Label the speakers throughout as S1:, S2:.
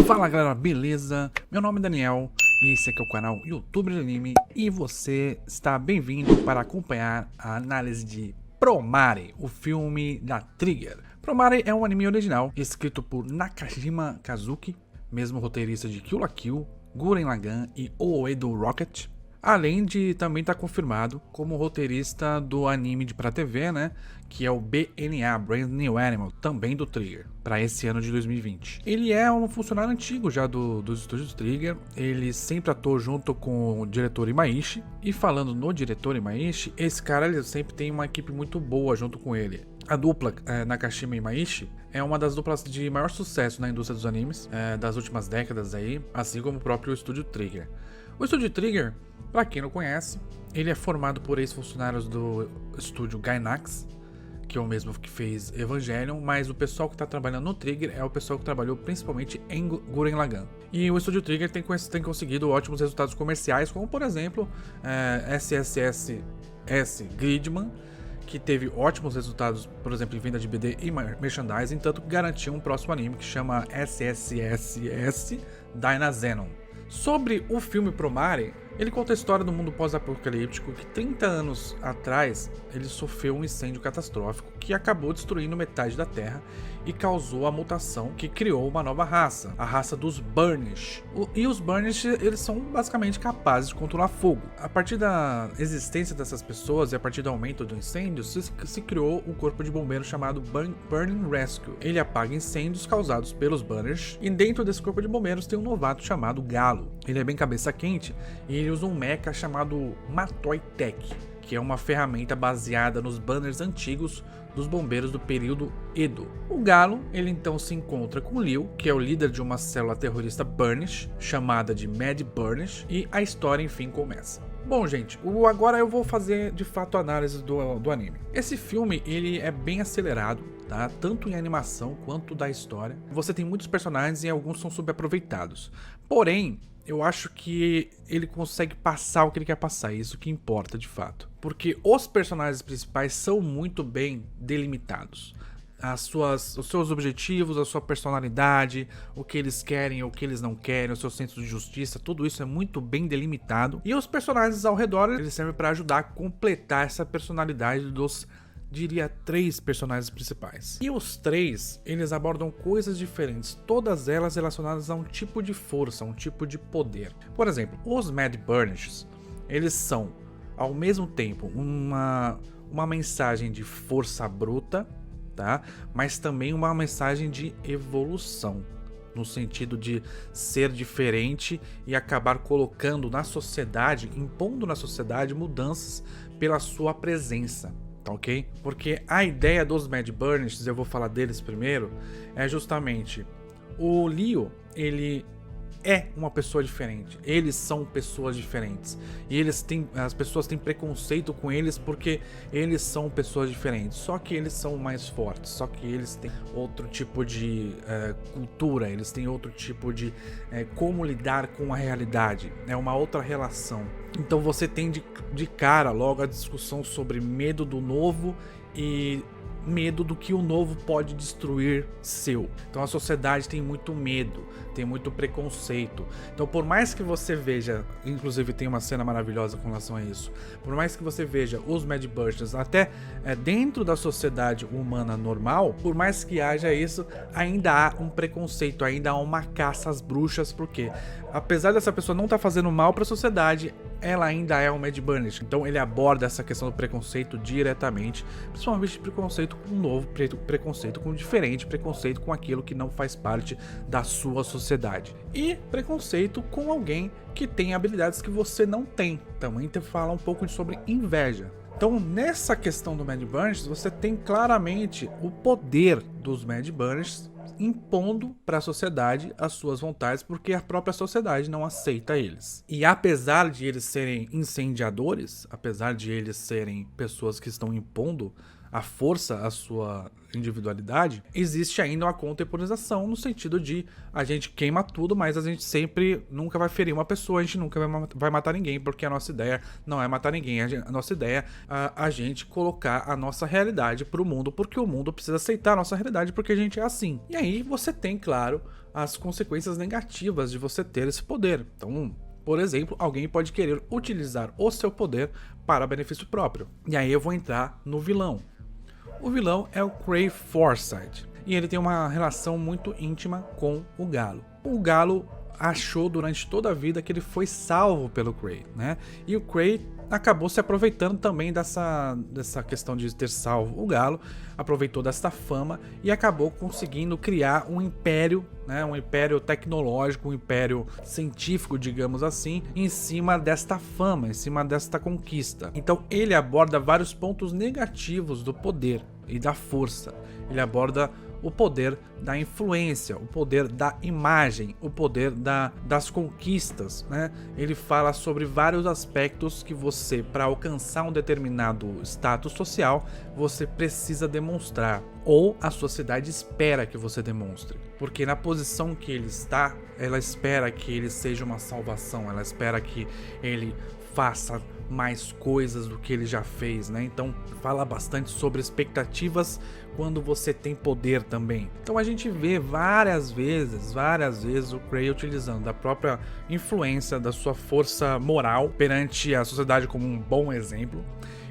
S1: Fala galera, beleza? Meu nome é Daniel e esse aqui é o canal YouTube de Anime e você está bem-vindo para acompanhar a análise de Promare, o filme da Trigger. Promare é um anime original escrito por Nakajima Kazuki, mesmo roteirista de Kill la Kill, Gurren Lagann e Oedo Rocket. Além de também estar confirmado como roteirista do anime pra TV, né? Que é o BNA, Brand New Animal, também do Trigger, para esse ano de 2020. Ele é um funcionário antigo já dos estúdios Trigger, ele sempre atuou junto com o diretor Imaishi. E falando no diretor Imaishi, esse cara ele sempre tem uma equipe muito boa junto com ele. A dupla Nakashima e Imaishi é uma das duplas de maior sucesso na indústria dos animes das últimas décadas aí, assim como o próprio estúdio Trigger. O estúdio Trigger, para quem não conhece, ele é formado por ex-funcionários do estúdio Gainax, que é o mesmo que fez Evangelion, mas o pessoal que está trabalhando no Trigger é o pessoal que trabalhou principalmente em Gurren Lagann. E o estúdio Trigger tem conseguido ótimos resultados comerciais, como por exemplo SSS Gridman, que teve ótimos resultados, por exemplo, em venda de BD e merchandising, tanto que garantiu um próximo anime que chama SSSS Dynazenon. Sobre o filme Promare, ele conta a história do mundo pós-apocalíptico que 30 anos atrás ele sofreu um incêndio catastrófico que acabou destruindo metade da Terra e causou a mutação que criou uma nova raça, a raça dos Burnish. E os Burnish, eles são basicamente capazes de controlar fogo. A partir da existência dessas pessoas e a partir do aumento do incêndio, se criou um corpo de bombeiros chamado Burning Rescue. Ele apaga incêndios causados pelos Burnish, e dentro desse corpo de bombeiros tem um novato chamado Galo. Ele é bem cabeça quente e ele usa um mecha chamado Matoi Tech, que é uma ferramenta baseada nos banners antigos dos bombeiros do período Edo. O Galo, ele então se encontra com Liu, que é o líder de uma célula terrorista Burnish, chamada de Mad Burnish, e a história enfim começa. Bom, gente, agora eu vou fazer de fato a análise do anime. Esse filme, ele é bem acelerado, tá? Tanto em animação quanto da história. Você tem muitos personagens e alguns são subaproveitados. Porém, eu acho que ele consegue passar o que ele quer passar, isso que importa de fato. Porque os personagens principais são muito bem delimitados. Os seus objetivos, a sua personalidade, o que eles querem, o que eles não querem, o seu senso de justiça, tudo isso é muito bem delimitado. E os personagens ao redor, eles servem para ajudar a completar essa personalidade dos, diria, 3 personagens principais. E os 3, eles abordam coisas diferentes, todas elas relacionadas a um tipo de força, um tipo de poder. Por exemplo, os Mad Burnish, eles são, ao mesmo tempo, uma mensagem de força bruta, tá? Mas também uma mensagem de evolução, no sentido de ser diferente e acabar colocando na sociedade, impondo na sociedade mudanças pela sua presença. Tá, ok? Porque a ideia dos Mad Burnish, eu vou falar deles primeiro, é justamente o Liu, ele é uma pessoa diferente, eles são pessoas diferentes e as pessoas têm preconceito com eles porque eles são pessoas diferentes, só que eles são mais fortes, só que eles têm outro tipo de cultura, eles têm outro tipo de como lidar com a realidade, é uma outra relação. Então você tem de cara logo a discussão sobre medo do novo e medo do que o novo pode destruir seu. Então a sociedade tem muito medo, tem muito preconceito. Então por mais que você veja, inclusive tem uma cena maravilhosa com relação a isso, por mais que você veja os Mad Burnish até dentro da sociedade humana normal, por mais que haja isso, ainda há um preconceito, ainda há uma caça às bruxas, porque apesar dessa pessoa não estar fazendo mal para a sociedade, ela ainda é um Mad Burnish. Então ele aborda essa questão do preconceito diretamente, principalmente preconceito com o novo, preconceito com o diferente, preconceito com aquilo que não faz parte da sua sociedade. E preconceito com alguém que tem habilidades que você não tem. Também te fala um pouco sobre inveja. Então, nessa questão do Mad Burnish, você tem claramente o poder dos Mad Burnish impondo para a sociedade as suas vontades, porque a própria sociedade não aceita eles. E apesar de eles serem incendiadores, apesar de eles serem pessoas que estão impondo a força, a sua individualidade, existe ainda uma contemporização no sentido de a gente queima tudo, mas a gente sempre nunca vai ferir uma pessoa, a gente nunca vai matar ninguém, porque a nossa ideia não é matar ninguém, a nossa ideia é a gente colocar a nossa realidade para o mundo, porque o mundo precisa aceitar a nossa realidade, porque a gente é assim. E aí você tem, claro, as consequências negativas de você ter esse poder. Então, por exemplo, alguém pode querer utilizar o seu poder para benefício próprio. E aí eu vou entrar no vilão. O vilão é o Cray Forsyth, e ele tem uma relação muito íntima com o Galo. O Galo achou durante toda a vida que ele foi salvo pelo Cray, né? E o Cray acabou se aproveitando também dessa questão de ter salvo o Galo, aproveitou dessa fama e acabou conseguindo criar um império, né? Um império tecnológico, um império científico, digamos assim, em cima desta fama, em cima desta conquista. Então ele aborda vários pontos negativos do poder e da força. Ele aborda o poder da influência, o poder da imagem, o poder das conquistas, né? Ele fala sobre vários aspectos que você, para alcançar um determinado status social, você precisa demonstrar, ou a sociedade espera que você demonstre. Porque na posição que ele está, ela espera que ele seja uma salvação, ela espera que ele faça mais coisas do que ele já fez, né? Então fala bastante sobre expectativas quando você tem poder também. Então a gente vê várias vezes o Cray utilizando da própria influência, da sua força moral perante a sociedade como um bom exemplo.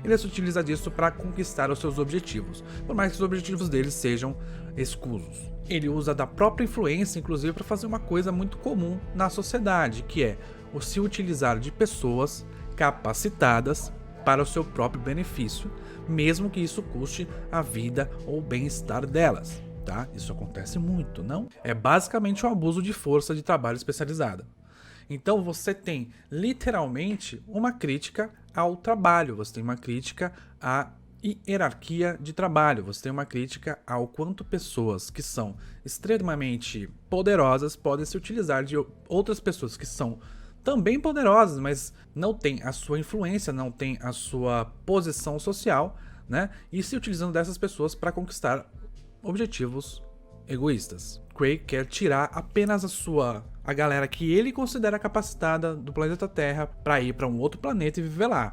S1: Ele se utiliza disso para conquistar os seus objetivos, por mais que os objetivos dele sejam escusos. Ele usa da própria influência, inclusive, para fazer uma coisa muito comum na sociedade, que é o se utilizar de pessoas capacitadas para o seu próprio benefício, mesmo que isso custe a vida ou o bem-estar delas, tá? Isso acontece muito, não? É basicamente um abuso de força de trabalho especializada. Então você tem literalmente uma crítica ao trabalho, você tem uma crítica à hierarquia de trabalho, você tem uma crítica ao quanto pessoas que são extremamente poderosas podem se utilizar de outras pessoas que são também poderosas, mas não tem a sua influência, não tem a sua posição social, né? E se utilizando dessas pessoas para conquistar objetivos egoístas. Cray quer tirar apenas a galera que ele considera capacitada do planeta Terra para ir para um outro planeta e viver lá.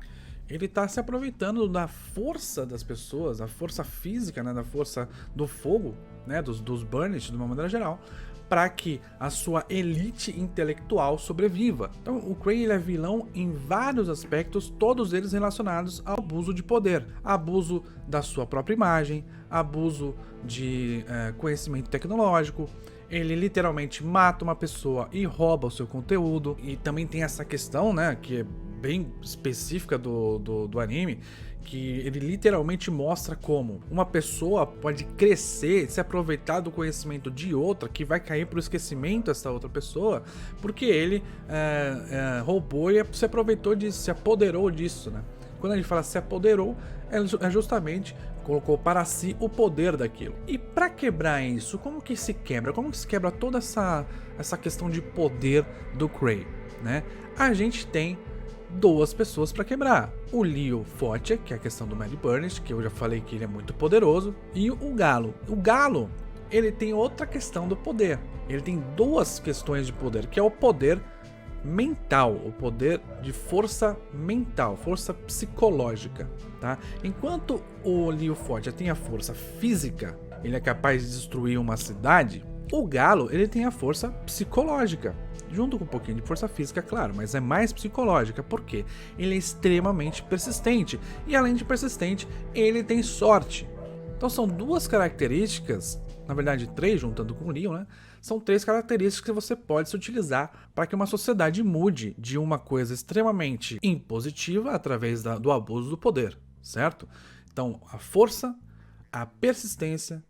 S1: Ele está se aproveitando da força das pessoas, da força física, né? Da força do fogo, né? Dos Burnish, de uma maneira geral, para que a sua elite intelectual sobreviva. Então o Cray ele é vilão em vários aspectos, todos eles relacionados ao abuso de poder, abuso da sua própria imagem, abuso de conhecimento tecnológico. Ele literalmente mata uma pessoa e rouba o seu conteúdo. E também tem essa questão, né, que é bem específica do anime, que ele literalmente mostra como uma pessoa pode crescer, se aproveitar do conhecimento de outra, que vai cair para o esquecimento essa outra pessoa, porque ele roubou e se aproveitou disso, se apoderou disso, né? Quando a gente fala se apoderou, é justamente colocou para si o poder daquilo. E para quebrar isso, como que se quebra? Como que se quebra toda essa questão de poder do Cray, né? A gente tem duas pessoas para quebrar. O Leo Forte, que é a questão do Mad Burnish, que eu já falei que ele é muito poderoso, e o Galo. O Galo, ele tem outra questão do poder. Ele tem duas questões de poder, que é o poder mental, o poder de força mental, força psicológica, tá? Enquanto o Leo Forte tem a força física, ele é capaz de destruir uma cidade, o Galo, ele tem a força psicológica, junto com um pouquinho de força física, claro, mas é mais psicológica, porque ele é extremamente persistente, e além de persistente, ele tem sorte. Então são duas características, na verdade 3, juntando com o Leon, né? São 3 características que você pode se utilizar para que uma sociedade mude de uma coisa extremamente impositiva através do abuso do poder, certo? Então a força, a persistência,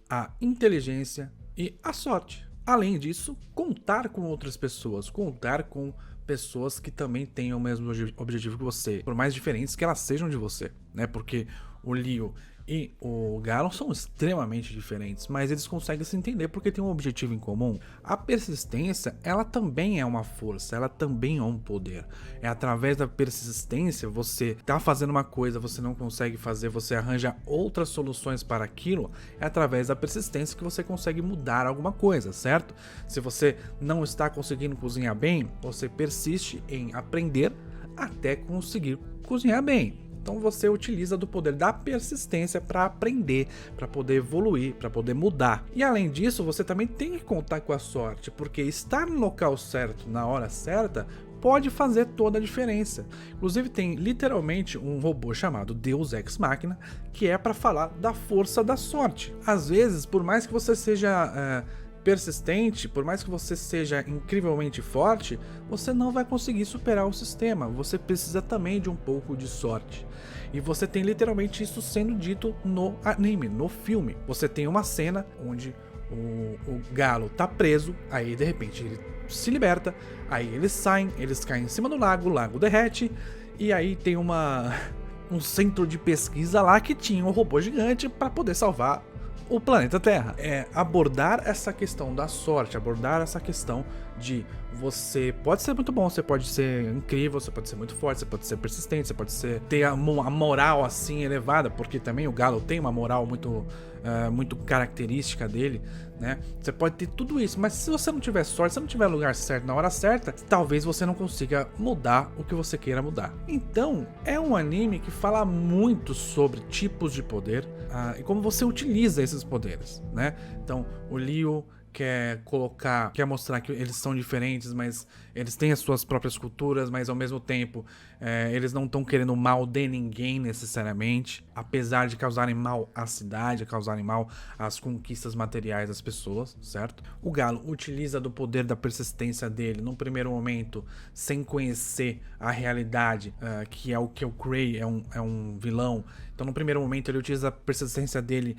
S1: a inteligência e a sorte. Além disso, contar com outras pessoas, contar com pessoas que também tenham o mesmo objetivo que você, por mais diferentes que elas sejam de você, né? Porque o Leo e o Galo são extremamente diferentes, mas eles conseguem se entender porque tem um objetivo em comum. A persistência, ela também é uma força, ela também é um poder. É através da persistência, você tá fazendo uma coisa, você não consegue fazer, você arranja outras soluções para aquilo. É através da persistência que você consegue mudar alguma coisa, certo? Se você não está conseguindo cozinhar bem, você persiste em aprender até conseguir cozinhar bem. Então você utiliza do poder da persistência para aprender, para poder evoluir, para poder mudar. E além disso, você também tem que contar com a sorte, porque estar no local certo, na hora certa, pode fazer toda a diferença. Inclusive tem literalmente um robô chamado Deus Ex Machina, que é para falar da força da sorte. Às vezes, por mais que você seja persistente, por mais que você seja incrivelmente forte, você não vai conseguir superar o sistema. Você precisa também de um pouco de sorte. E você tem literalmente isso sendo dito no anime, no filme. Você tem uma cena onde o galo tá preso, aí de repente ele se liberta, aí eles saem, eles caem em cima do lago, o lago derrete, e aí tem um centro de pesquisa lá que tinha um robô gigante para poder salvar o planeta Terra. É abordar essa questão da sorte, abordar essa questão de você pode ser muito bom, você pode ser incrível, você pode ser muito forte, você pode ser persistente, você pode ter a moral assim elevada, porque também o galo tem uma moral muito característica dele, né? Você pode ter tudo isso, mas se você não tiver sorte, se não tiver lugar certo na hora certa, talvez você não consiga mudar o que você queira mudar. Então, é um anime que fala muito sobre tipos de poder e como você utiliza esses poderes, né? Então, o Leo quer mostrar que eles são diferentes, mas eles têm as suas próprias culturas, mas ao mesmo tempo eles não estão querendo mal de ninguém necessariamente, apesar de causarem mal à cidade, causarem mal às conquistas materiais das pessoas, certo? O galo utiliza do poder da persistência dele num primeiro momento, sem conhecer a realidade, que é o Cray é um vilão. Então no primeiro momento ele utiliza a persistência dele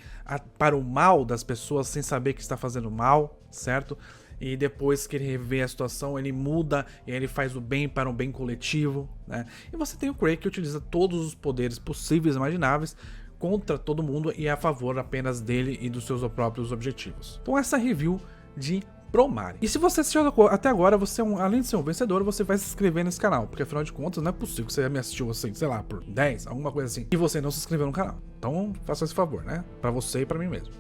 S1: para o mal das pessoas, sem saber que está fazendo mal, certo? E depois que ele revê a situação, ele muda e ele faz o bem para um bem coletivo, né? E você tem o Cray, que utiliza todos os poderes possíveis e imagináveis contra todo mundo e a favor apenas dele e dos seus próprios objetivos. Então essa review de Promare. E se você assistiu até agora, você além de ser um vencedor, você vai se inscrever nesse canal, porque afinal de contas não é possível que você me assistiu, assim, sei lá, por 10, alguma coisa assim, e você não se inscreveu no canal. Então faça esse favor, né? Pra você e pra mim mesmo.